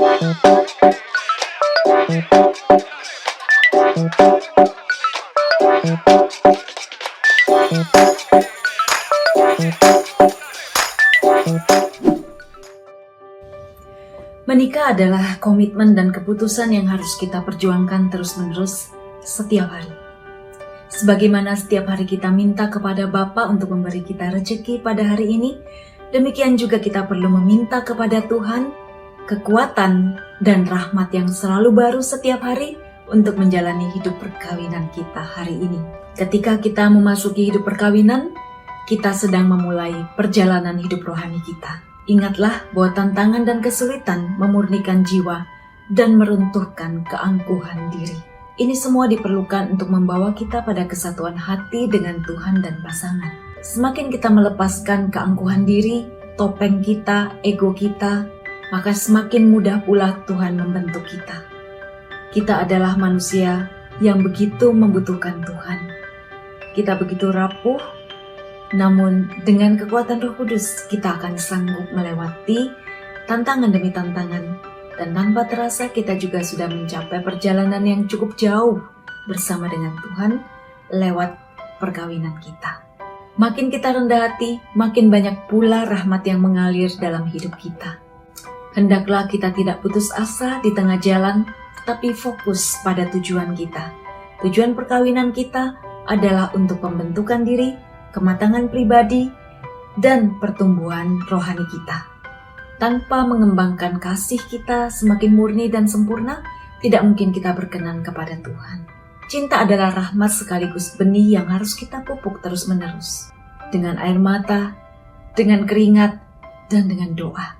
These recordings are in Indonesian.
Menikah adalah komitmen dan keputusan yang harus kita perjuangkan terus-menerus setiap hari. Sebagaimana setiap hari kita minta kepada Bapa untuk memberi kita rezeki pada hari ini, demikian juga kita perlu meminta kepada Tuhan kekuatan dan rahmat yang selalu baru setiap hari untuk menjalani hidup perkawinan kita hari ini. Ketika kita memasuki hidup perkawinan, kita sedang memulai perjalanan hidup rohani kita. Ingatlah bahwa tantangan dan kesulitan memurnikan jiwa dan meruntuhkan keangkuhan diri. Ini semua diperlukan untuk membawa kita pada kesatuan hati dengan Tuhan dan pasangan. Semakin kita melepaskan keangkuhan diri, topeng kita, ego kita, maka semakin mudah pula Tuhan membentuk kita. Kita adalah manusia yang begitu membutuhkan Tuhan. Kita begitu rapuh, namun dengan kekuatan Roh Kudus kita akan sanggup melewati tantangan demi tantangan, dan tanpa terasa kita juga sudah mencapai perjalanan yang cukup jauh bersama dengan Tuhan lewat perkawinan kita. Makin kita rendah hati, makin banyak pula rahmat yang mengalir dalam hidup kita. Hendaklah kita tidak putus asa di tengah jalan, tapi fokus pada tujuan kita. Tujuan perkawinan kita adalah untuk pembentukan diri, kematangan pribadi, dan pertumbuhan rohani kita. Tanpa mengembangkan kasih kita semakin murni dan sempurna, tidak mungkin kita berkenan kepada Tuhan. Cinta adalah rahmat sekaligus benih yang harus kita pupuk terus-menerus. Dengan air mata, dengan keringat, dan dengan doa.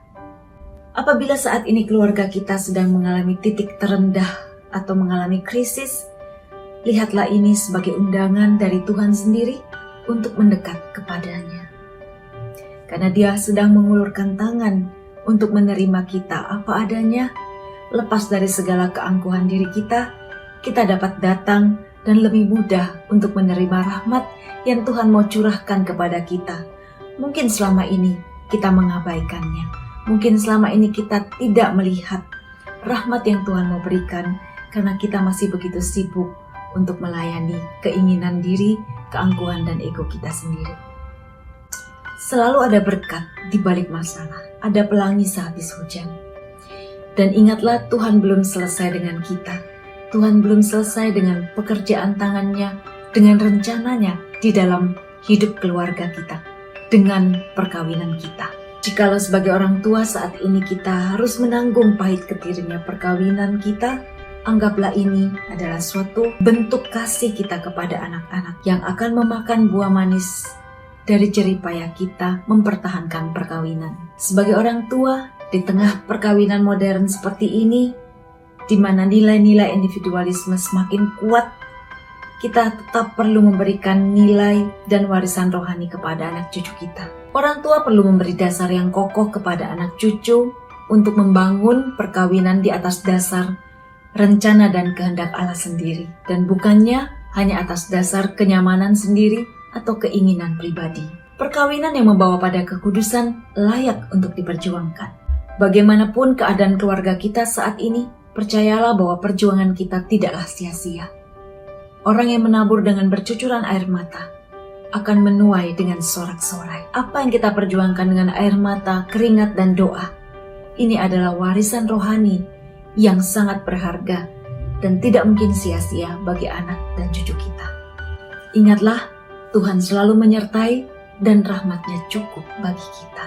Apabila saat ini keluarga kita sedang mengalami titik terendah atau mengalami krisis, lihatlah ini sebagai undangan dari Tuhan sendiri untuk mendekat kepadanya. Karena Dia sedang mengulurkan tangan untuk menerima kita apa adanya, lepas dari segala keangkuhan diri kita dapat datang dan lebih mudah untuk menerima rahmat yang Tuhan mau curahkan kepada kita. Mungkin selama ini kita mengabaikannya. Mungkin selama ini kita tidak melihat rahmat yang Tuhan mau berikan karena kita masih begitu sibuk untuk melayani keinginan diri, keangkuhan dan ego kita sendiri. Selalu ada berkat di balik masalah, ada pelangi sehabis hujan. Dan ingatlah, Tuhan belum selesai dengan kita. Tuhan belum selesai dengan pekerjaan tangannya, dengan rencananya di dalam hidup keluarga kita, dengan perkawinan kita. Jikalau sebagai orang tua saat ini kita harus menanggung pahit ketirnya perkawinan kita, anggaplah ini adalah suatu bentuk kasih kita kepada anak-anak yang akan memakan buah manis dari jerih payah kita mempertahankan perkawinan. Sebagai orang tua, di tengah perkawinan modern seperti ini, di mana nilai-nilai individualisme semakin kuat, kita tetap perlu memberikan nilai dan warisan rohani kepada anak cucu kita. Orang tua perlu memberi dasar yang kokoh kepada anak cucu untuk membangun perkawinan di atas dasar rencana dan kehendak Allah sendiri, dan bukannya hanya atas dasar kenyamanan sendiri atau keinginan pribadi. Perkawinan yang membawa pada kekudusan layak untuk diperjuangkan. Bagaimanapun keadaan keluarga kita saat ini, percayalah bahwa perjuangan kita tidaklah sia-sia. Orang yang menabur dengan bercucuran air mata akan menuai dengan sorak-sorai. Apa yang kita perjuangkan dengan air mata, keringat, dan doa, ini adalah warisan rohani yang sangat berharga dan tidak mungkin sia-sia bagi anak dan cucu kita. Ingatlah, Tuhan selalu menyertai dan rahmat-Nya cukup bagi kita.